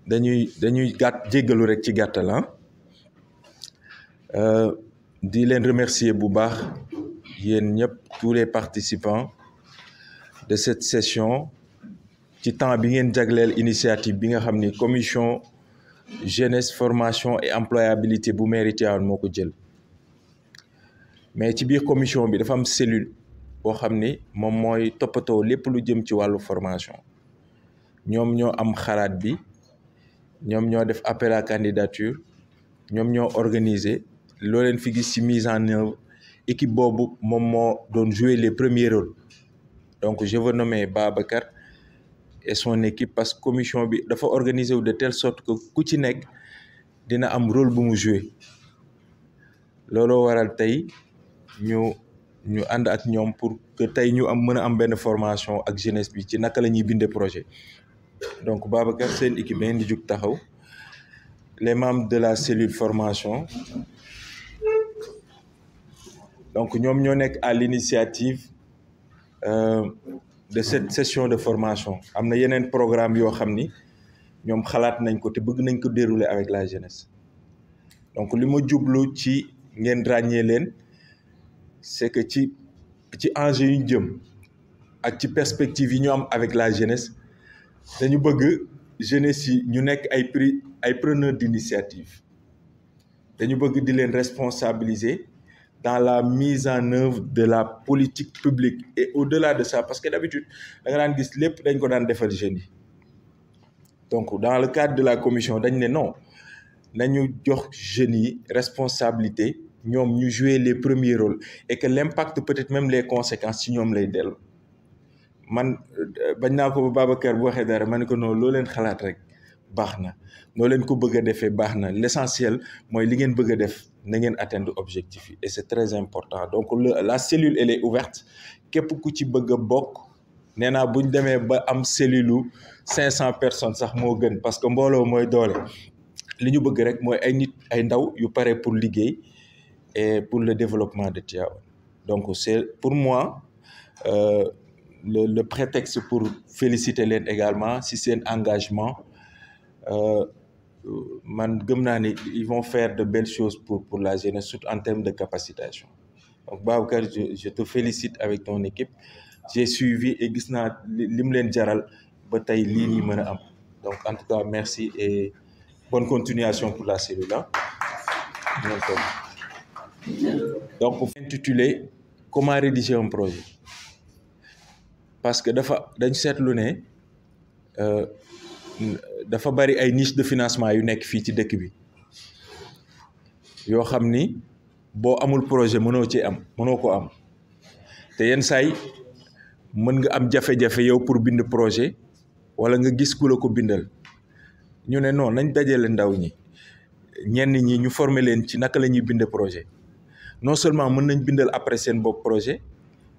dañuy jéggalu rek ci gàttal di leen remercier bu baax yéen ñëpp tous les participants de cette session ci temps bi ngeen jagleel initiative bi nga xam ni commission jeunesse formation et employabilité bu mairie Tivaouane moo ko jël mais ci biir commission bi dafa am cellule boo xam ni moom mooy toppatoo lépp lu jëm ci wàllu formation ñoom ñoo am xalaat bi ñoom ñoo def appel à candidature ñoom ñoo organiser loo leen fi gis ci mise en œuvre équipe boobu moom moo doon jouer les premiers rôles donc je veux nommer Babacar et son équipe parce que commission bi dafa organiser wu de telle sorte que ku ci nekk dina am rôle bu mu jouer looloo waral tey ñu ànd ak ñoom pour que tey ñu mën a am benn formation ak jeunesse bi ci naka la ñuy bindee projet donc Babacar seen équipe da ngeen di jug taxaw les membres de la cellule formation donc ñoom ñoo nekk à l'initiative de cette session de formation am na yeneen programme yoo xam ni ñoom xalaat nañ ko te bëgg nañ ko dérouler avec la jeunesse donc li ma jublu ci ngeen ràññee leen c'est que ci enjeu yu jëm ak ci perspective yi ñu am avec la jeunesse dañu bëgg jeunesse yi ñu nekk ay preneurs d'initiative dañu bëgg di leen responsabiliser dans la mise en œuvre de la politique publique et au-delà de ça parce que d'habitude da nga daan gis lépp dañ ko daan defal jeunes yi donc dans le cadre de la commission dañ ne non nañu jox jeunes yi responsabilité ñoom ñu jouer les premiers rôles et que l'impact peut-être même les conséquences ci ñoom lay dellu man bañ naa ko ba Babacar bu waxee dara ma ne ko non loo leen xalaat rek baax na noo leen ko bëgg a defee baax na l'essentiel mooy li ngeen bëgg a def na ngeen atteindre objectif yi et c'est très important donc la cellule elle est ouverte képp ku ci bëgg a bokk nee naa buñ demee ba am cellule u 500 personnes sax moo gën parce que mbooloo mooy doole li ñu bëgg rek mooy ay nit ay ndaw yu pare pour liggéey et pour le développement de Tivaouane donc c'est pour moi le prétexte pour féliciter leen également si seen engagement man gëm naa ni ils vont faire de belles choses pour la jeunesse surtout en termes de capacitation donc Babacar je te félicite avec ton équipe j'ai suivi et gis naa li mu leen jaral ba tey lii nii mën a am donc en tout cas merci et bonne continuation pour la cellule là donc intitulé comment rédiger un projet parce que dañ seetlu ne dafa bari ay niche de financement yu nekk fii ci dëkk bi yoo xam ni boo amul projet mënoo ko am te yenn saay mën nga am jafe-jafe yow pour bind projet wala nga gis ku la ko bindal ñu ne non nañ dajale ndaw ñi ñenn ñi ñu former leen ci naka la ñuy bind projet non seulement mën nañ bindal après seen bopp projet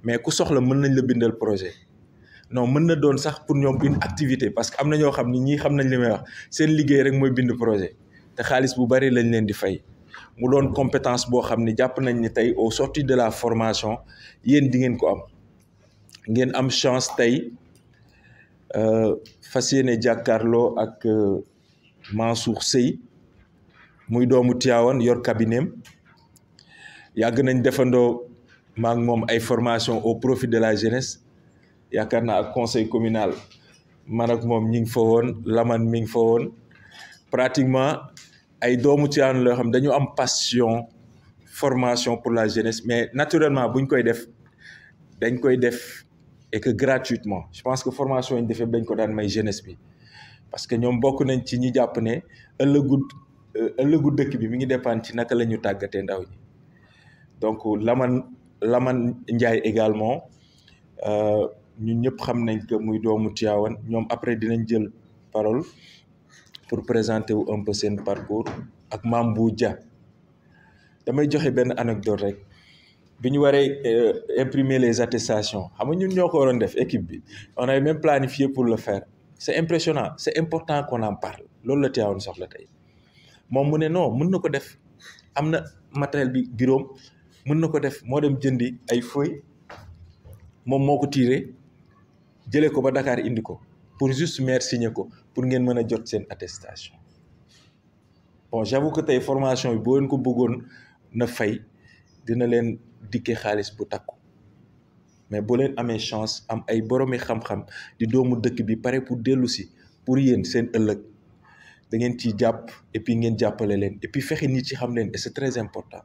mais ku soxla mën nañ la bindal projet non mën na doon sax pour ñoom une activité parce que am na ñoo xam ni ñii xam nañ li may wax seen liggéey rek mooy bind projet te xaalis bu bari lañ leen di fay mu doon compétence boo xam ni jàpp nañ ni tey au sortir de la formation yéen di ngeen ko am ngeen am chance tey fas yéene jàkkaarloo ak Mansour Seye muy doomu Tivaouane yor cabinet yàgg nañ defandoo maak moom ay formation au profit de la jeunesse yaakaar naa ak conseil communal man ak moom ñi ngi fa woon Lamane mi ngi fa woon pratiquement ay doomu Tivaouane loo xam dañu am passion formation pour la jeunesse mais naturellement buñ koy def dañ koy def et que gratuitement je pense que formation yi ñu defee dañ ko daan may jeunesse bi parce que ñoom bokk nañ ci ñi jàpp ne ëllëgu dëkk bi mi ngi dépendre ci naka la ñu tàggatee ndaw ñi donc Lamane Ndiaye également ñun ñëpp xam nañ que muy doomu Tivaouane ñoom après dinañ jël parole pour présenter wu un peu seen parcours ak Mambou Dia damay joxe benn anecdote rek bi ñu waree imprimer les attestations xam nga ñun ñoo ko waroon def équipe bi on avait même planifié pour le faire c'est impressionnant c'est important qu'on en parle loolu la Tivaouane soxla tey moom mu ne non mën na ko def am na matériel bi bureau mën na ko def moo dem jëndi ay feuilles moom moo ko tiré jëlee ko ba Dakar indi ko pour juste maire signer ko pour ngeen mën a jot seen attestation. Bon, j'avoue que tey formation bi boo leen ko bëggoon na fay dina leen dikke xaalis bu takku mais boo leen amee chance am ay boromi xam-xam di doomu dëkk bi pare pour dellu si pour yéen seen ëllëg da ngeen ciy jàpp et puis ngeen jàppale leen et puis fexe nit ci xam leen et c'est très important.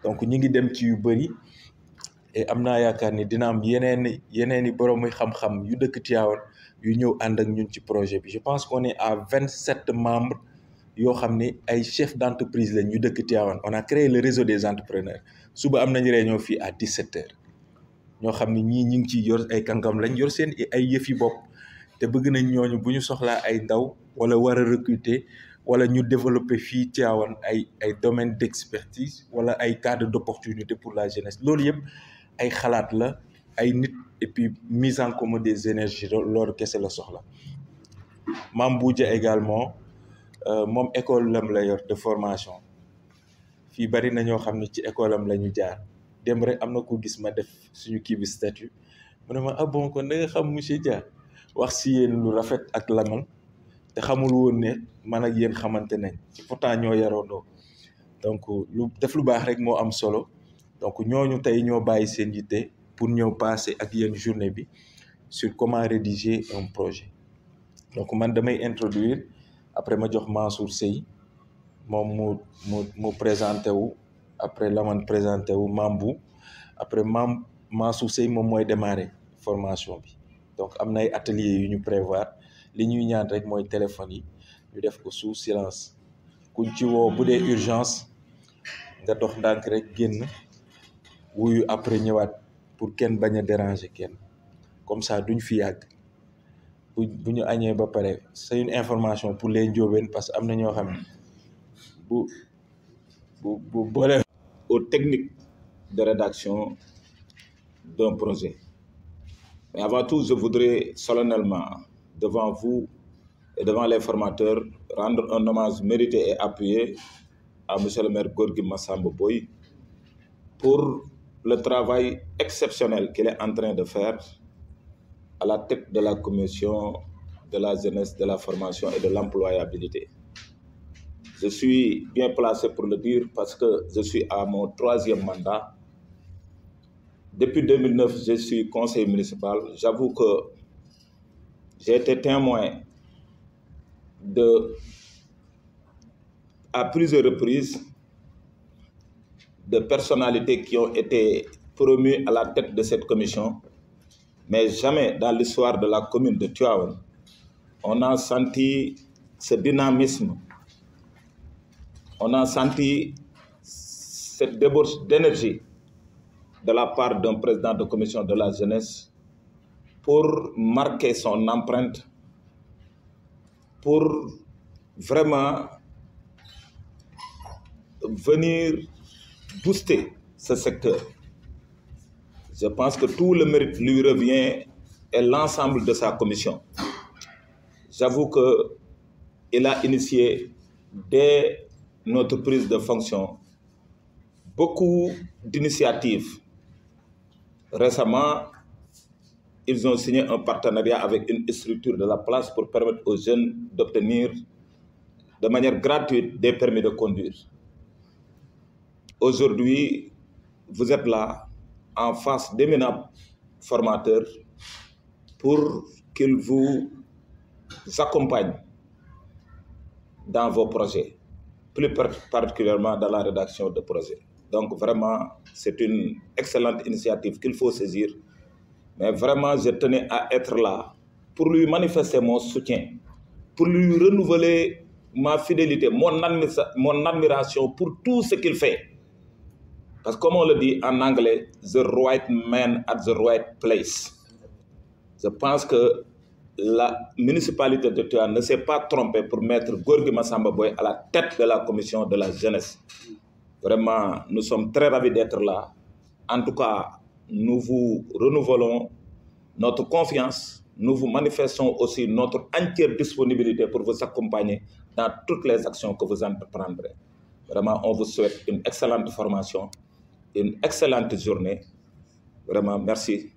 Donc ñi ngi dem ci yu bëri et am naa yaakaar ni dina am yeneeni boromi xam-xam yu dëkk Tivaouane yu ñëw ànd ak ñun ci projet bi. Je pense qu'on est à 27 membres yoo xam ni ay chefs d'entreprise lañ ñu dëkk Tivaouane. On a créé le réseau des entrepreneurs. Suba am nañu réunion fii à 17h ñoo xam ni ñii ñi ngi ci yor ay kàngam lañ yor seen ay yëfi bopp te bëgg nañ ñooñu bu ñu soxlaa ay ndaw wala war a recruter wala ñu développer fii Tivaouane ay domaines d'expertise wala ay cadres d'opportunité pour la jeunesse. Loolu yëpp ay xalaat la ay nit et puis mise en commun des énergies loolu kese la soxla. Mame Boudia également moom école lam la yor de formation fii bari na ñoo xam ne ci école am la ñu jaar dem rek am na ko gis ma def suñu kii bi statut mu ne ma ah bon kon da nga xam monsieur Dia wax si yéen lu rafet ak lamal te xamul woon ne man ak yéen xamante nañ ci pourtant ñoo yaroondoo donc lu def lu baax rek moo am solo. Donc ñooñu tey ñoo bàyyi seen yitte pour ñëw passer ak yéen journée bi sur comment rédiger un projet. Donc man damay introduire après ma jox Mansour Sey moom mu présenté wu après Lamane présenté wu Mambou après Mansour Sey moom mooy démarrer formation bi. Donc am na ay ateliers yu ñu prévoir li ñuy ñaan rek mooy téléphone yi ñu def ko sous silence kuñ ci woo bu dee urgence nga dox ndànk rek génn wuyu après ñëwaat pour kenn bañ a déranger kenn comme ça duñ fi yàgg bu ñu añee ba pare c'est une information pour les njóobeen parce que am na ñoo xam ne bu boole aux techniques de rédaction d'un projet. Mais avant tout, je voudrais solennellement, devant vous et devant les formateurs, rendre un hommage mérité et appuyé à monsieur le maire Gorgui Massamba Boye pour le travail exceptionnel qu'il est en train de faire à la tête de la commission de la jeunesse, de la formation et de l'employabilité. Je suis bien placé pour le dire parce que je suis à mon 3e mandat. Depuis 2009, je suis conseiller municipal. J'avoue que j'ai été témoin à plusieurs reprises de personnalités qui ont été promues à la tête de cette commission, mais jamais dans l'histoire de la commune de Tivaouane, on a senti ce dynamisme, on a senti cette débauche d'énergie de la part d'un président de commission de la jeunesse pour marquer son empreinte, pour vraiment venir booster ce secteur. Je pense que tout le mérite lui revient et l'ensemble de sa commission. J'avoue qu'il a initié dès notre prise de fonction beaucoup d'initiatives. Récemment, ils ont signé un partenariat avec une structure de la place pour permettre aux jeunes d'obtenir de manière gratuite des permis de conduire. Aujourd'hui, vous êtes là en face d'éminents formateurs pour qu'ils vous accompagnent dans vos projets, plus particulièrement dans la rédaction de projets. Donc vraiment, c'est une excellente initiative qu'il faut saisir. Mais vraiment, je tenais à être là pour lui manifester mon soutien, pour lui renouveler ma fidélité, mon admiration pour tout ce qu'il fait. Parce que comme on le dit en anglais, the right man at the right place. Je pense que la municipalité de Tivaouane ne s'est pas trompée pour mettre Gorgui Massamba Boye à la tête de la commission de la jeunesse. Vraiment, nous sommes très ravis d'être là. En tout cas, nous vous renouvelons notre confiance. Nous vous manifestons aussi notre entière disponibilité pour vous accompagner dans toutes les actions que vous entreprendrez. Vraiment, on vous souhaite une excellente formation, une excellente journée. Vraiment, merci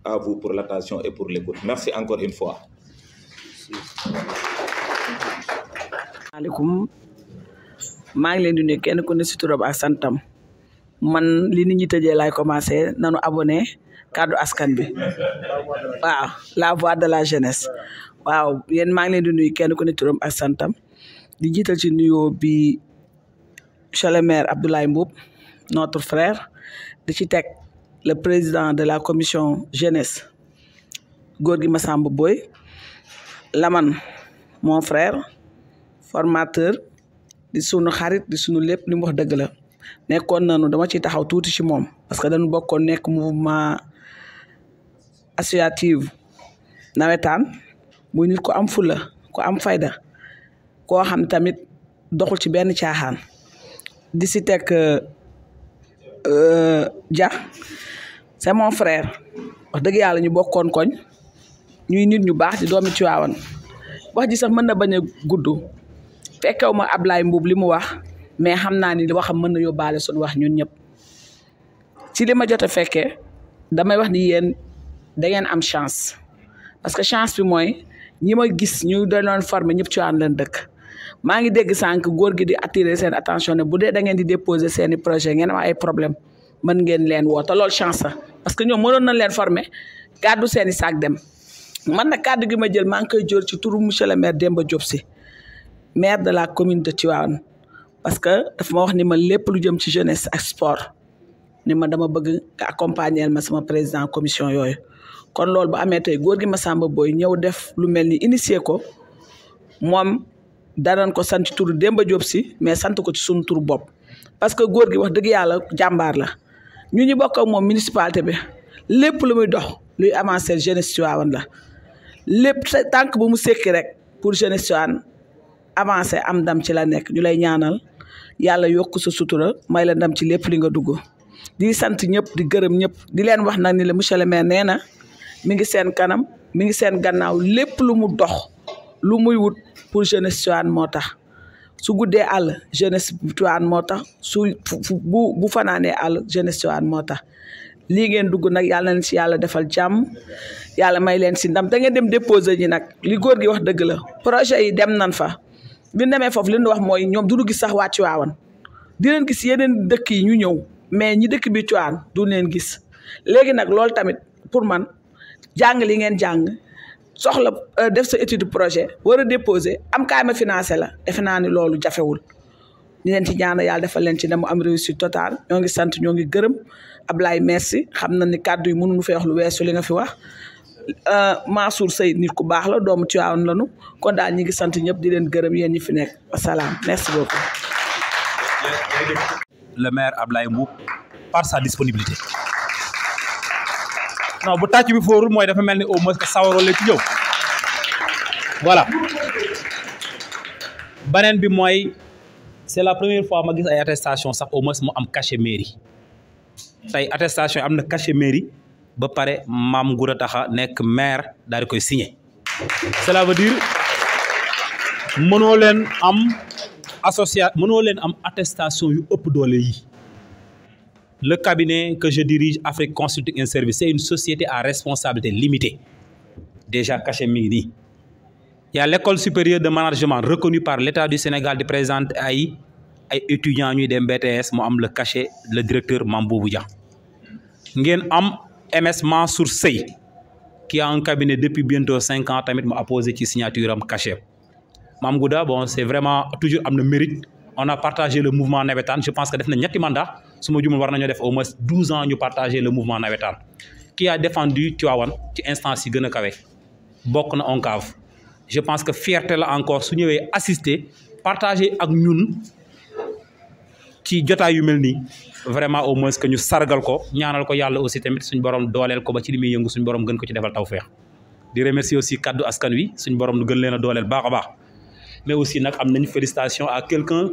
à vous pour l'attention et pour l'écoute. Merci encore une fois. maaleykum maa ngi leen di nuyu kenn ku ne si turam ak santam man li nit ñi tëjee laay commencé nanu abonné kaddu askan bi waaw la voix de la jeunesse waaw yéen maa ngi leen di nuyu kenn ku ne turam ak santam di jiital ci nuyoo bi monsieur le maire Abdoulaye Mboup notre frère di ci teg le président de la commission jeunesse Gorgui Massamba Boye Laman mon frère formateur di sunu xarit di sunu lépp li mu wax dëgg la nekkoon nañu dama ciy taxaw tuuti ci moom parce que dañu bokkoon nekk mouvement associative nawetaan muy nit ku am fulla ku am fayda koo xam tamit doxul ci benn caaxaan di si teg Dia c'est mon frère wax dëgg yàlla ñu bokkoon koñ ñuy nit ñu baax di doomi Tiwaawan wax ji sax mën na bañ a gudd fekkew ma Ablaye Mboup li mu wax mais xam naa ni waxam mën na yóbbaale suñu wax ñun ñëpp ci li ma jot a fekkee damay wax ni yéen da ngeen am chance parce que chance bi mooy ñi ma gis ñu doon former ñëpp Tiwaawan leen dëkk maa ngi dégg sànq góor gi di attirer seen attention ne bu dee da ngeen di déposer seeni projet ngeen am ay problème mën ngeen leen woo te loolu chance la parce que ñoom mënoon nañ leen former gàddu seeni saak dem man nag kàddu gi ma jël maa ngi koy jël ci turu monsieur le maire Demba Diop Sy maire de la commune de Tivaouane parce que dafa ma wax ni ma lépp lu jëm ci jeunesse ak sport ni ma dama bëgg nga accompagner ma sama président commission yooyu kon loolu bu amee tey Gorgui Massamba Boye ñëw def lu mel ni initier ko moom danañ ko sant ci turu Demba Diop Sy mais sant ko ci sunu turu bopp parce que góor gi wax dëgg yàlla jàmbaar la ñu bokk ak moom municipalité bi lépp lu muy dox luy avancer jeunesse Tivaouane la lépp tànk bu mu sekki rek pour jeunesse Tivaouane avancer am ndam ci la nekk ñu lay ñaanal yàlla yokk sa sutura may la ndam ci lépp li nga dugg di sant ñëpp di gërëm ñëpp di leen wax nag ni la monsieur le maire nee na mi ngi seen kanam mi ngi seen gannaaw lépp lu mu dox lu muy wut pour jeunesse Tivaouane moo tax su guddee àll jeunesse Tivaouane moo tax bu fanaanee àll jeunesse Tivaouane moo tax lii ngeen dugg nag yàlla na ci yàlla defal jàmm yàlla may leen si ndam da ngeen dem déposer ñi nag li góor gi wax dëgg la projet yi dem nan fa bi ñu demee foofu li ñu wax mooy ñoom du ñu gis sax waa Tivaouane di leen gis yeneen dëkk yi ñu ñëw mais ñi dëkk bi Tivaouane du leen gis léegi nag loolu tamit pour man jàng li ngeen jàng soxla def sa étude projet war a déposer am kaay ma financé la defe naa ni loolu jafewul ñu leen ci ñaan yàlla defal leen ci ne mu am réussite totale ñoo ngi sant ñoo ngi gërëm Ablaye merci xam na ni kàddu yi mënuñu fee wax lu weesu li nga fi wax Mansour Seye nit ku baax la doomu Tivaouane lañu kon daal ñi ngi sant ñëpp di leen gërëm yéen ñi fi nekk wasalaam merci beaucoup. Le maire Ablaye Mboup par sa disponibilité. non bu tàcc bi foorul mooy dafa mel ni au moins que sawaroo la ci ñëw voilà beneen bi mooy c'est la première fois ma gis ay attestation sax au moins mu am cachet mairie tey attestation am na cachet mairie ba pare Mame Ngouda Takha nekk maire daal di koy signé cela veut dire mënoo leen am attestation yu ëpp doole yi. Le cabinet que je dirige, Afrique Consulting and Service, c'est une société à responsabilité limitée. Déjà caché mini. Il y a l'école supérieure de management reconnue par l'État du Sénégal de présenter ay étudiants ñuy dem BTS mu am le cachet le directeur Mame Boubou Dia. Ngeen am MS Mansour Seye qui a un cabinet depuis bientôt 5 ans tamit mu apposé ci signature am cachet. Mame Ngouda bon c'est vraiment toujours am na mérite. On a partagé le mouvement navétane je pense que def na ñetti mandat su ma jumul war nañoo def au moins 12 ans ñu partager le mouvement navétane qui a défendu Tivaouane ci instance yi gën a kawe bokk na ONCAV je pense que fierté la encore su ñëwee assister partager ak ñun ci jotaay yu mel nii vraiment au moins que ñu sargal ko ñaanal ko yàlla aussi tamit suñ borom dooleel ko ba ci li muy yëngu suñ borom gën ko ci defal tawfeex di remercier aussi kaddu askan wi suñ borom gën leen a dooleel baax a baax mais aussi nag am nañu félicitation à quelqu'un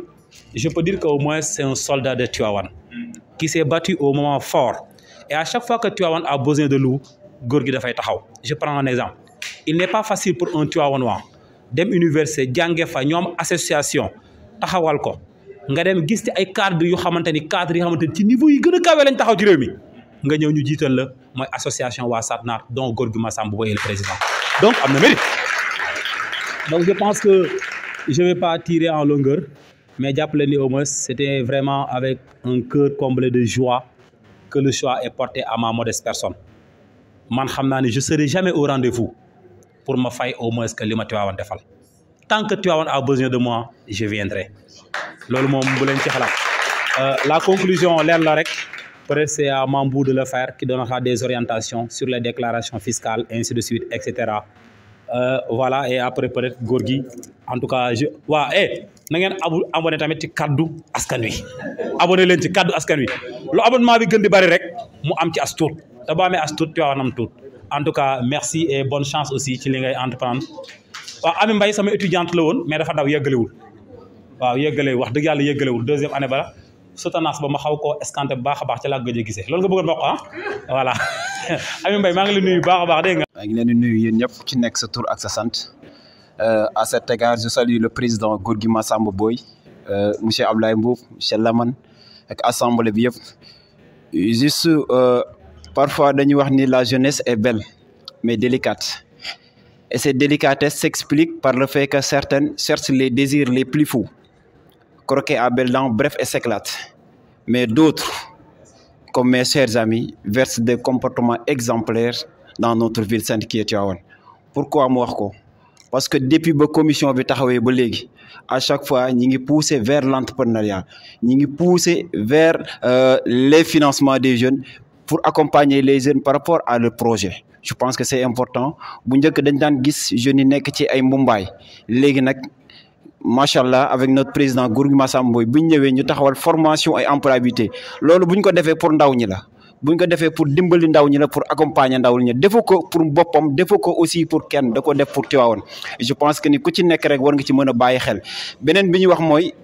je peux dire qu'au moins c'est un soldat de Tivaouane qui s'est battu au moment fort et à chaque fois que Tivaouane a besoin de loup góor gi dafay taxaw je prends un exemple il n'est pas facile pour un Tivaouanois dem université jànge fa ñoom association taxawal ko nga dem gis ci ay cadres yu xamante ni ci niveau yi gën a kawe lañ taxaw ci réew mi nga ñëw ñu jiital la mooy association waa Satnar dont Gorgui Massamba Boye le président donc am na mérite Donc je pense que je ne vais pas tirer en longueur, mais jàppale ni au moins c'était vraiment avec un cœur comblé de joie que le choix est porté à ma modeste personne. Man xam naa ne je serai jamais au rendez-vous pour ma fay au moins que li ma Tivaouane defal. Tant que Tivaouane a besoin de moi, je viendrai. Loolu moom bu leen ci xalaat. La conclusion leer la rek. Peut-être c'est à Mambou de le faire qui donnera des orientations sur les déclarations fiscales, ainsi de suite, etc. Voilà, et après peut-être Gorgui. En tout cas, na ngeen abonné tamit ci kaddu askan wi abonné leen ci kaddu askan wi lu abonnement bi gën di bari rek mu am ci as tuut te boo amee as tuut Tivaouane am tuut. En tout cas, merci et bonne chance aussi ci li ngay entreprendre. Waaw Ami Mbaye sama étudiante la woon mais dafa daw yeggalewul waaw yeggalewul wax dëgg yàlla yeggalewul deuxième année ba soutenance ba ma xaw koo escanté bu baax a baax ci laa gëj a gisee loolu nga bëggoon bokk ah voilà Ami Mbaye maa ngi lay nuyu bu baax a baax dégg nga. maa ngi leen di nuyu yéen ñëpp ci nekk sa tur ak sa sant à cet égard je salue le président Gorgui Massamba Boye monsieur Ablaye Mboup monsieur Lamane ak assemblée bi yëpp juste parfois dañuy wax ni la jeunesse est belle mais délicate et cette délicatesse s'explique par le fait que certaines cherchent les désirs les plus fous croquer à belles dents, bref, et s'éclate. Mais d'autres, comme mes chers amis, versent des comportements exemplaires dans notre ville sainte qui est Tivaouane. Pourquoi moi? Parce que depuis la commission bi taxawé ba légui à chaque fois ñi ngi pousser vers l'entrepreneuriat, ñi ngi pousser vers les financements des jeunes pour accompagner les jeunes par rapport à leur projet. Je pense que c'est important. Bu ñëk dañ dan gis jeunes yi nekk ci ay Mumbai. Légui nak machallah avec notre président Gorgui Massamba Boye bu ñu ñëwee ñu taxawal formation et employabilité loolu bu ñu ko defee pour ndaw ñi la bu ñu ko defee pour dimbali ndaw ñi la pour accompagner ndaw ñi defoo ko pour boppam defoo ko aussi pour kenn da ko def pour Tivaouane. Je pense que ni ku ci nekk rek war nga ci mën a bàyyi xel beneen bi ñu wax mooy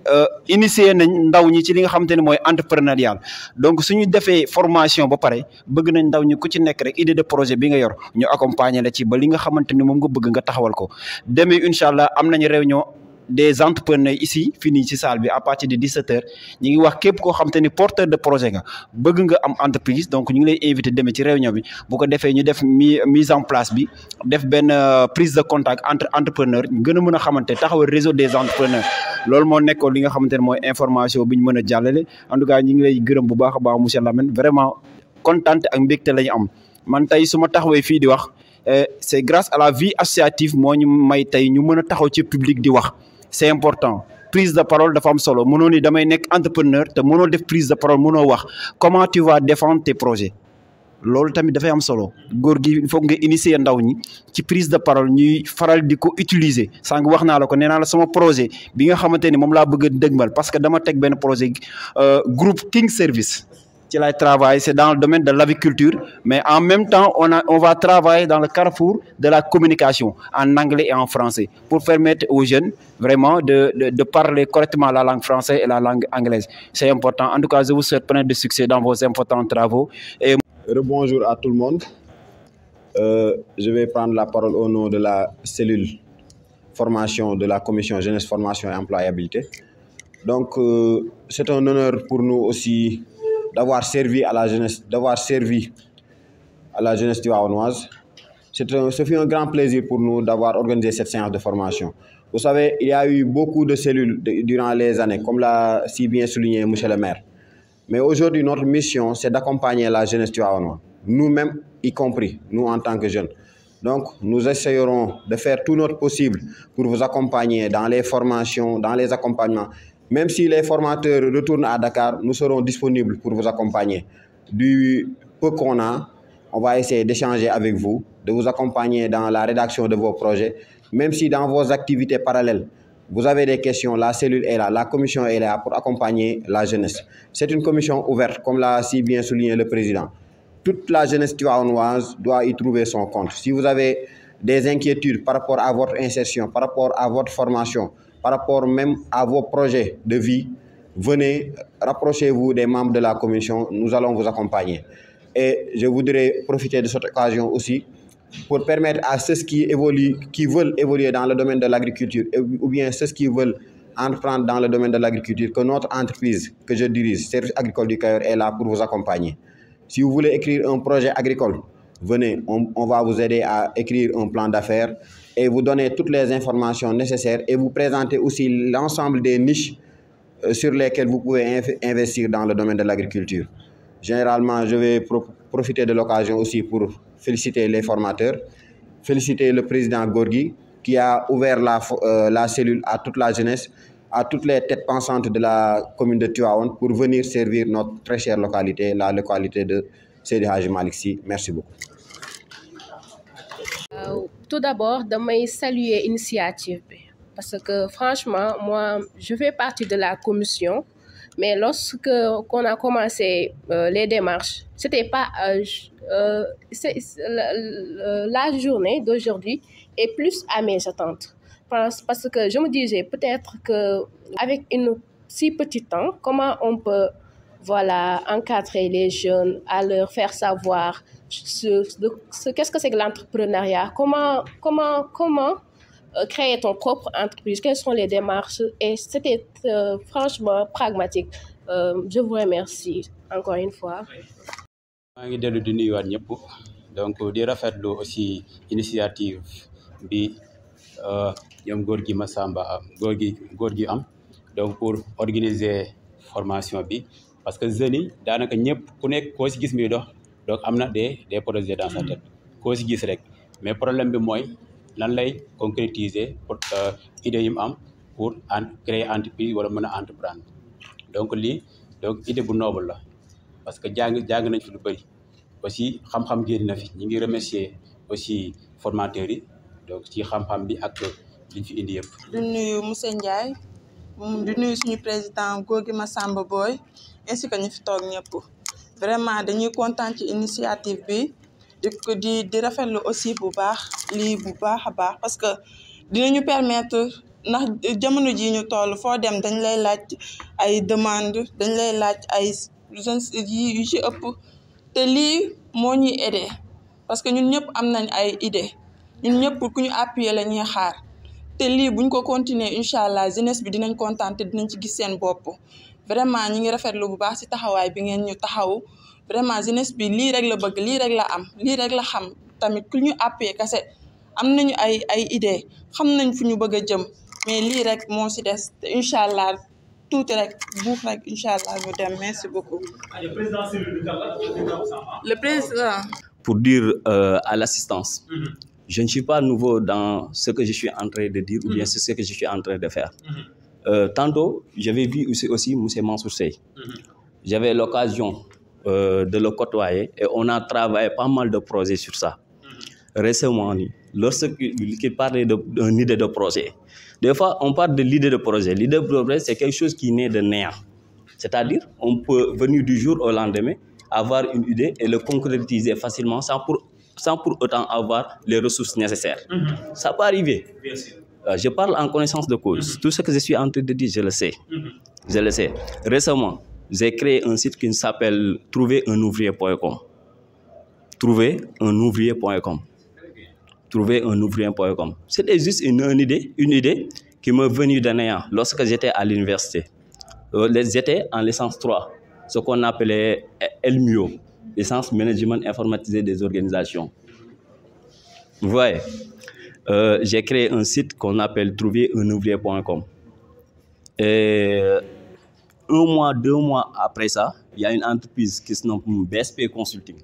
initier nañ ndaw ñi ci li nga xamante ne mooy entrepreneurial donc suñu defee formation ba pare bëgg nañ ndaw ñi ku ci nekk rek idée de projet bi nga yor ñu accompagner la ci ba li nga xamante ni moom nga bëgg nga taxawal ko demee incha allah am nañu réunion des entrepreneurs ici fini ci salle bi à partir de 17h ñi ngi wax képp koo xam te ni porteur de projet nga bëgg nga am entreprise donc ñu ngi lay invité demee ci réunion bi bu ko defee ñu def mise en place bi def benn prise de contact entre entrepreneur ñu gën a mën a xamante taxawal réseau des entrepreneurs loolu moo nekkoon li nga xamante ne mooy information bi ñu mën a jàllale en tout cas ñu ngi lay gërëm bu baax a baax monsieur Lamine vraiment kontaan ak mbégte la ñu am man tey su ma taxawee fii di wax c'est grâce à la vie associative moo ñu may tey ñu mën a taxaw ci public di wax. C'est important prise de parole dafa am solo mënoo ni damay nekk entrepreneur te mënoo def prise de parole mënoo wax comment tu vas défendre tes projets loolu tamit dafay am solo góor gi il faut nga initier ndaw ñi ci prise de parole ñuy faral di ko utiliser sànq wax naa la ko nee naa la sama projet bi nga xamante ni moom laa bëgg a dëgmal parce que dama teg benn projet groupe King Service ci lay travailler c'est dans le domaine de l'aviculture mais en même temps on va travailler dans le carrefour de la communication en anglais et en français pour permettre aux jeunes vraiment de parler correctement la langue française et la langue anglaise. C'est important. En tout cas, je vous souhaite plein de succès dans vos importants travaux. Et... Rebonjour à tout le monde. Je vais prendre la parole au nom de la cellule formation de la commission jeunesse, formation et employabilité. Donc, c'est un honneur pour nous aussi d'avoir servi à la jeunesse, tivaouanoise. Ce fut un grand plaisir pour nous d'avoir organisé cette séance de formation. Vous savez, il y a eu beaucoup de cellules durant les années, comme l'a si bien souligné M. le maire. Mais aujourd'hui, notre mission, c'est d'accompagner la jeunesse tivaouanoise, nous-mêmes y compris, nous en tant que jeunes. Donc, nous essayerons de faire tout notre possible pour vous accompagner dans les formations, dans les accompagnements. Même si les formateurs retournent à Dakar, nous serons disponibles pour vous accompagner. Du peu qu'on a, on va essayer d'échanger avec vous, de vous accompagner dans la rédaction de vos projets. Même si dans vos activités parallèles, vous avez des questions, la cellule est là, la commission est là pour accompagner la jeunesse. C'est une commission ouverte, comme l'a si bien souligné le président. Toute la jeunesse tivaouanoise doit y trouver son compte. Si vous avez des inquiétudes par rapport à votre insertion, par rapport à votre formation, par rapport même à vos projets de vie, venez, rapprochez-vous des membres de la commission, nous allons vous accompagner. Et je voudrais profiter de cette occasion aussi pour permettre à ceux qui veulent évoluer dans le domaine de l'agriculture ou bien ceux qui veulent entreprendre dans le domaine de l'agriculture que notre entreprise que je dirige, Service agricole du Cayor, est là pour vous accompagner. Si vous voulez écrire un projet agricole, venez, on va vous aider à écrire un plan d'affaires et vous donner toutes les informations nécessaires et vous présenter aussi l'ensemble des niches sur lesquelles vous pouvez investir dans le domaine de l'agriculture. Généralement, je vais profiter de l'occasion aussi pour féliciter les formateurs, féliciter le président Gorgui qui a ouvert la cellule à toute la jeunesse, à toutes les têtes pensantes de la commune de Tivaouane pour venir servir notre très chère localité, la localité de Seydi Hadji Malick Sy. Merci beaucoup. Tout d'abord, damay saluer l'initiative parce que franchement, moi, je fais partie de la commission, mais lorsque qu'on a commencé les démarches, c'était pas la journée d'aujourd'hui est plus à mes attentes. Parce que je me disais peut-être qu'avec une si petit temps, comment on peut encadrer les jeunes, à leur faire savoir qu'est-ce que c'est que l'entrepreneuriat, comment créer ton propre entreprise, quelles sont les démarches, et c'était franchement pragmatique. Je vous remercie encore une fois. maa ngi dellu di nuyuwaat ñëpp donc di rafetlu aussi initiative bi ñoom Gorgui Massamba Gorgui am donc pour organiser formation bi parce que jeunes yi daanaka ñëpp ku nekk koo si gis muy dox donc am na des projets dans sa tête koo si gis rek mais problème bi mooy lan lay concrétiser pour idée yi mu am pour créer entreprise wala mën a entreprendre donc lii donc idée bu noble la parce que jàng nañ fi lu bëri aussi xam-xam génn na fi ñu ngi remercier aussi formateurs yi donc ci xam-xam bi ak liñ fi indi yëpp. di nuyu monsieur Ndiaye di nuyu suñu président Gorgui Massamba Boye ainsi que ñu fi toog ñëpp vraiment dañuy kontaan ci initiative bi di rafetlu aussi bu baax lii bu baax a baax parce que dinañu permettre ndax jamono ji ñu toll foo dem dañ lay laaj ay demande dañ lay laaj ay yu ci ëpp te lii moo ñuy aider parce que ñun ñëpp am nañ ay idée ñun ñëpp ku ñu appuyer la ñuy xaar te lii buñ ko continuer incha allah jeunesse bi dinañ kontaan te dinañ ci gis seen bopp vraiment ñi ngi rafetlu bu baax ci taxawaay bi ngeen ñu taxaw vraiment jeunesse bi lii rek la bëgg lii rek la am lii rek la xam tamit ku ñu appuyer kese am nañu ay idée xam nañ fu ñu bëgg a jëm mais lii rek moo ci des te incha allah tuuti rek buuf rek incha allah ñu dem merci beaucoup. Le président. Pour dire à l'assistance, je ne suis pas nouveau dans ce que je suis en train de dire ou bien c'est ce que je suis en train de faire. Tantôt, j'avais vu aussi M. Mansour Sey. J'avais l'occasion de le côtoyer et on a travaillé pas mal de projets sur ça. Récemment, lorsqu'il parlait d'une idée de projet, des fois on parle de l'idée de projet. L'idée de projet, c'est quelque chose qui naît de néant. C'est-à-dire, on peut venir du jour au lendemain, avoir une idée et le concrétiser facilement sans pour autant avoir les ressources nécessaires. Ça peut arriver. Je parle en connaissance de cause. Tout ce que je suis en train de dire, je le sais. Je le sais. Récemment, j'ai créé un site qui s'appelle trouverunouvrier.com. Trouverunouvrier.com. Trouverunouvrier.com. C'était juste une idée qui m'est venue de néant lorsque j'étais à l'université. J'étais en licence 3, ce qu'on appelait LMIO, licence Management Informatisé des Organisations. Vous voyez, j'ai créé un site qu'on appelle trouverunouvrier.com. Et 1 mois, 2 mois après ça, il y a une entreprise qui se nomme BSP Consulting.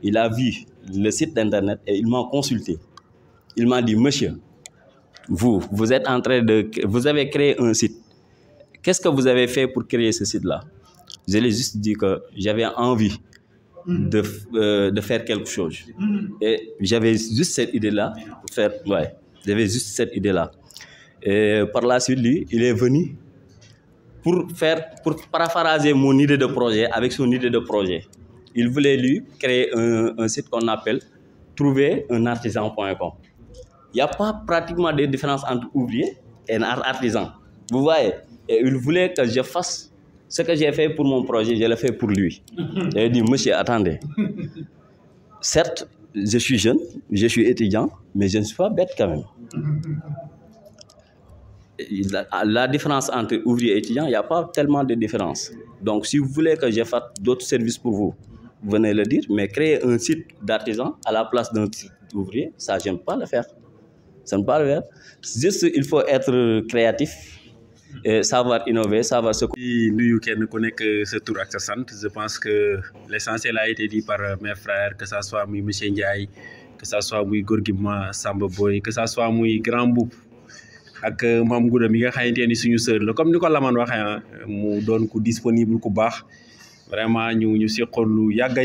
Il a vu le site d'internet et il m'a consulté. Il m'a dit, monsieur, vous êtes en train vous avez créé un site. Qu'est-ce que vous avez fait pour créer ce site-là? Je lui ai juste dit que j'avais envie de faire quelque chose. Et j'avais juste cette idée-là. J'avais juste cette idée-là. Et par la suite, lui, il est venu pour paraphraser mon idée de projet avec son idée de projet. Il voulait, lui, créer un site qu'on appelle trouverunartisan.com. Il n'y a pas pratiquement de différence entre ouvrier et artisan. Vous voyez? Et il voulait que je fasse ce que j'ai fait pour mon projet, je l'ai fait pour lui. Et il dit, monsieur, attendez. Certes, je suis jeune, je suis étudiant, mais je ne suis pas bête quand même. La différence entre ouvrier et étudiant, il n'y a pas tellement de différence. Donc, si vous voulez que je fasse d'autres services pour vous, venez le dire, mais créer un site d'artisan à la place d'un site d'ouvrier, ça, j'aime pas le faire. Ça ne pas le faire. Juste, il faut être créatif et savoir innover, savoir se... nuyu kenn ku nekk sa tur ak sa sant. Je pense que l'essentiel a été dit par mes frères, que ça soit muy monsieur Ndiaye, que ça soit muy Gorgui Massamba Boye, que ça soit muy Grand Mboup ak Mame Ngouda mi nga xamante ni suñu sœur la comme ni ko Lamane waxee mu doon ku disponible ku baax vraiment ñu seqoon lu yàgg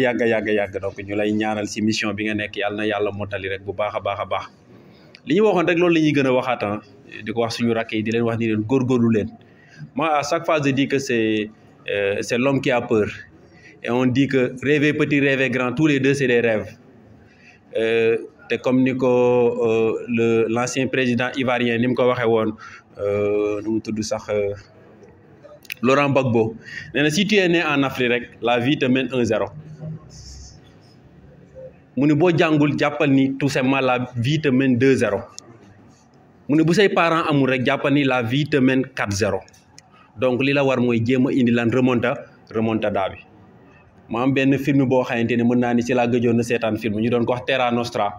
donc ñu lay ñaanal si mission bi nga nekk yàlla na yàlla mottali rek bu baax a baax li ñu waxoon rek loolu la ñuy gën a waxaat di ko wax suñu rakk yi di leen wax ni leen góorgóorlu leen moi à chaque fois je dis que c'est l'homme qui a peur et on dit que rêver petit rêver grand tous les deux c'est des rêves te comme ni ko l'ancien président ivoirien ni mu ko waxee woon nu mu tudd sax Laurent Gbagbo nee na si tu es né en Afrique rek la vie te mène 1-0 mu ne boo jàngul jàppal ni tout simplement la vie te mène 2-0 mu ne bu say parents amul rek jàppal ni la vie te mène 4-0 donc li la war mooy jéem a indi lan remontada bi ma am benn film boo xamante ne mën naa ni ci laa gëjoon na seetaan film ñu doon ko wax Terra Nostra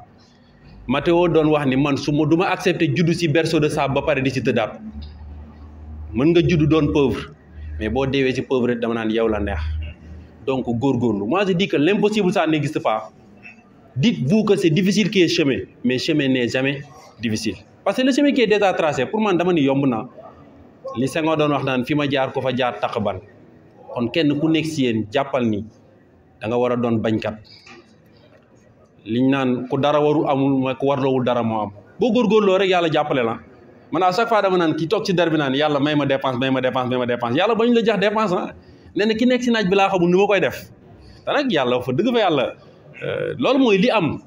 Matteo doon wax ni man su ma du ma accepter juddu ci berceau de sable ba pare di ci tëddaat mën nga juddu doon pauvre mais boo deewee ci pauvre dama naan yow la neex donc góorgóorlu moi je dis que l'impossible ça n'existe pas. Dites-vous que c'est difficile qui est chemin mais chemin n'est jamais difficile parce que le chemin qui est déjà tracé pour man dama ni yomb na li Senghor doon wax naan fi ma jaar ko fa jaar taq ban kon kenn ku nekk si yéen jàppal ni da nga war a doon bañkat liñ naan ku dara waru amul mooy ku warloowul dara moo am boo góorgóorloo rek yàlla jàppale la man à chaque fois dama naan ki toog ci der bi naan yàlla may ma dépense yàlla bañ la jox dépense nee na ki nekk si naaj bi laa xamul ni ma koy def te nag yàlla fa dëgg fa yàlla loolu mooy li am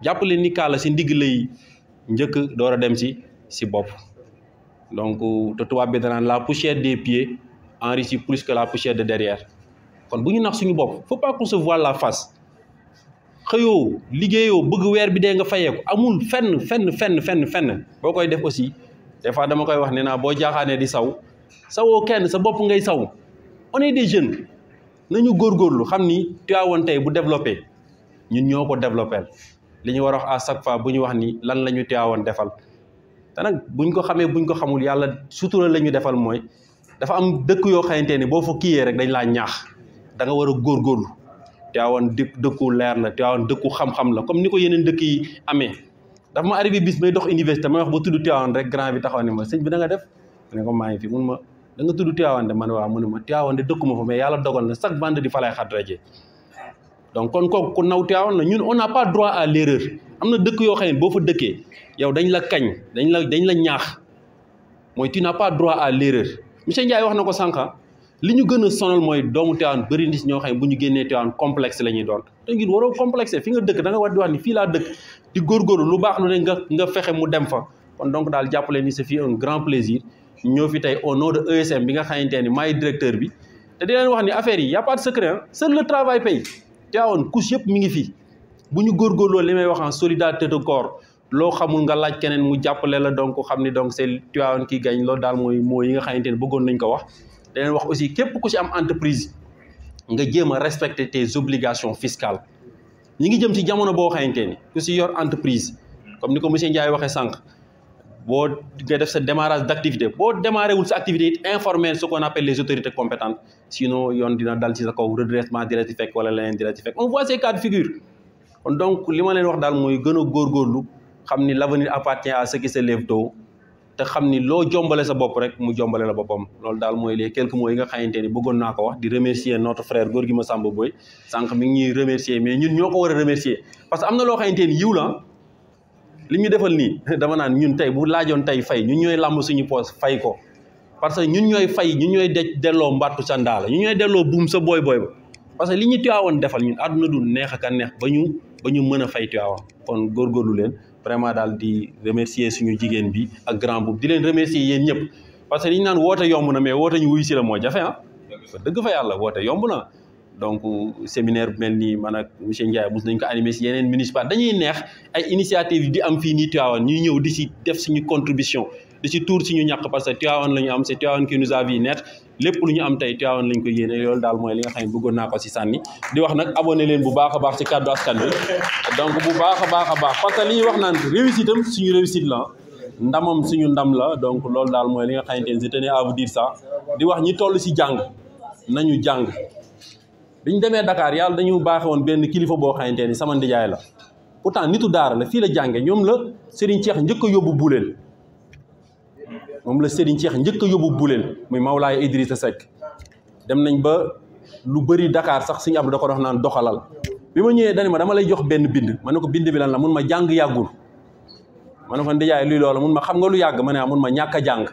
jàppale ni kaala si ndigg lay njëkk door a dem si bopp donc te tubaab bi danaan la poussière des pieds enrichit plus que la poussière de derrière kon bu ñu nax suñu bopp faut pas qu'on se voile la face xëyoo liggéeyoo bëgg weer bi dee nga fayeeku amul fenn boo koy def aussi des fois dama koy wax ne naa boo jaaxaanee di sawoo kenn sa bopp ngay saw on est des jeunes nañu góorgóorlu xam ni Tivaouane tey bu développé ñun ñoo ko développé li ñu war a wax à chaque fois bu ñu wax ni lan la ñu Tivaouane defal te nag buñ ko xamee buñ ko xamul yàlla sutura la ñu defal mooy dafa am dëkk yoo xamante ni boo fa kiiyee rek dañ laa ñaax da nga war a góorgóorlu Tivaouane dëkku leer la Tivaouane dëkku xam-xam la comme ni ko yeneen dëkk yi amee dafa ma arrivé bis may dox université may wax ba tudd Tivaouane rek grand bi taxaw ni ma sëñ bi da nga def ma ne ko maa ngi fi mun ma da nga tudd Tivaouane de man waaw mu ne ma Tivaouane de dëkkuma fa mais yàlla dogal na chaque vendredi fa lay xat raje donc kon kooku ku naw Tivaouane la ñun on n'a pas droit à l'erreur am na dëkk yoo xam ne boo fa dëkkee yow dañ la kañ dañ la ñaax mooy tu n'as pas droit à l'erreur monsieur Ndiaye wax na ko sànq li ñu gën a sonal mooy doomu Tivaouane bëri nit ñoo xam ne bu ñu génnee Tivaouane complexe la ñuy doon te ngir waroo complexe fi nga dëkk da nga war di wax ni fii laa dëkk di góorgóorlu lu baax lu ne nga fexe mu dem fa kon donc daal jàppale ni c'est fi un grand plaisir ñoo fi tey au nom de ESM bi nga xamante ni maay directeur bi te di leen wax ni affaire yi y a pas de secret seul le travail paye Tivaouane couche yëpp mi ngi fi bu ñu góorgóorloo li may wax en solidarité de corps loo xamul nga laaj keneen mu jàppale la donc xam ni donc c'est Tivaouane qui gagne loolu daal mooy yi nga xamante ni bëggoon nañ ko wax da leen wax aussi képp ku ci am entreprise nga jéem a respecter tes obligations fiscales ñi ngi jëm ci jamono boo xamante ni ku ci yor entreprise comme ni ko monsieur Ndiaye waxee sànq boo nga def sa démarrage d'activité boo démarré wul sa activité it informer ce qu'on appelle les autorités compétentes sinon yoon dina dal ci sa kaw redressement dina ci fekk wala leneen dina ci fekk on voit ces cas de figure kon donc li ma leen wax daal mooy gën a góorgóorlu xam ni l'avenir appartient à ceux qui se lèvent tôt te xam ni loo jombale sa bopp rek mu jombale la boppam loolu daal mooy les quelques mots yi nga xamante ni bëggoon naa ko wax di remercier notre frère Gorgui Massamba Boye sànq mi ngi ñuy remercier mais ñun ñoo ko war a remercier parce que am na loo xamante ni yiw la li ñu defal nii dama naan ñun tey bu laajoon tey fay ñun ñooy làmb suñu poos fay ko parce que ñun ñooy fay ñun ñooy delloo mbattu sa ndaala ñun ñooy delloo buum sa booy ba parce que li ñu Tivaouane defal ñun àdduna du neex ak a neex ba ñu mën a fay Tivaouane kon góorgóorlu leen vraiment daal di remercier suñu jigéen bi ak grand boub di leen remercier yéen ñëpp parce que li ñu naan woote yomb na mais woote ñu wuy si la moo jafe dëgg fa yàlla woote yomb na donc séminaire bu mel nii man ak monsieur Ndiaye mos nañ ko animé si yeneen municipal dañuy neex ay initiative di am fii nii Tivaouane ñuy ñëw di si def suñu contribution di ci tuur suñu ñàkk parce que Tivaouane la ñu am c'est Tivaouane qui nous a vu naître lépp lu ñu am tey Tivaouane lañ ko yéene loolu daal mooy li nga xam ne bëggoon naa ko si sànni di wax nag abonné leen bu baax a baax ci Kaddu Askan Wi donc bu baax a baax parce que li ñuy wax naan réussite am suñu réussite la ndamam suñu ndam la donc loolu daal mooy li nga xamante ne je tenais à vous dire ça di wax ñi toll si jàng nañu jàng biñ demee Dakar yàlla dañu baaxe woon benn kilifa boo xamante ni sama ndijaay la pourtant nitu daara la fii la jànge ñoom la Serigne Cheikh njëkk a yóbbu buleel moom la Serigne Cheikh njëkk a yóbbu buleel muy Mawlaay Idrissa Seck dem nañ ba lu bëri Dakar sax Serigne Abdou da ko dox naan doxalal bi ma ñëwee dani ma dama lay jox benn bind ma ne ko bind bi lan la mun ma jàng yàggul ma ne ko ndijaay luy loola mun ma xam nga lu yàgg ma ne mun ma ñàkk a jàng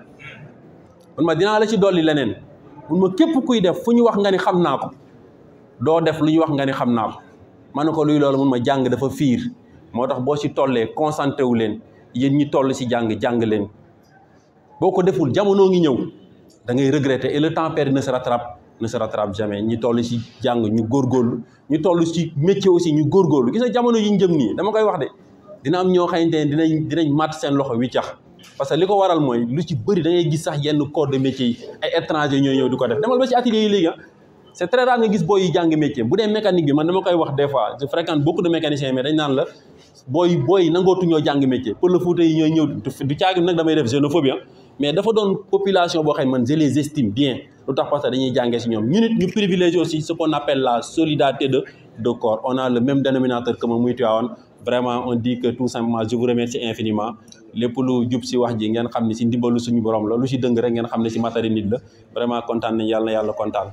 mun ma dinaa la ci dolli leneen mun ma képp kuy def fu ñu wax nga ni xam naa ko doo def lu ñu wax nga ni xam naa ko ma ne ko luy loolu mun ma jàng dafa fiir moo tax boo ci tollee concentré wu leen yéen ñi toll ci jàng leen boo ko deful jamono ngi ñëw da ngay regretter et le temps perdu ne se rattrape jamais ñi toll ci jàng ñu góorgóorlu ñu toll ci métier aussi ñu góorgóorlu gis nga jamono yi ñu jëm nii dama koy wax de dina am ñoo xamante ne dinañ màtt seen loxo wiccax parce que li ko waral mooy lu ci bëri da ngay gis sax yenn corps de métier yi ay étranger ñooy ñëw di ko def demal ba ci atelier yi léegi c'est très rare nga gis booy yi jàng métier bu dee mécanique bi man dama koy wax des fois je fréquente beaucoup de mécaniciens mais dañ naan la booy nangootu ñoo jàng métier pour le Fouta yi ñooy ñëw du caagi nag damay def xénophobie mais dafa doon population boo xam ne man je les estime bien lu tax parce que dañuy jàngee si ñoom ñu nit ñu privilégié aussi ce qu'on appelle la solidarité de corps on a le même dénominateur commun muy Tivaouane vraiment on dit que tout simplement je vous remercie infiniment lépp lu jub si wax ji ngeen xam ne si ndimbalu suñu borom la lu si dëng rek ngeen xam ne si matari nit la vraiment kontaan nañ yàlla na yàlla kontaan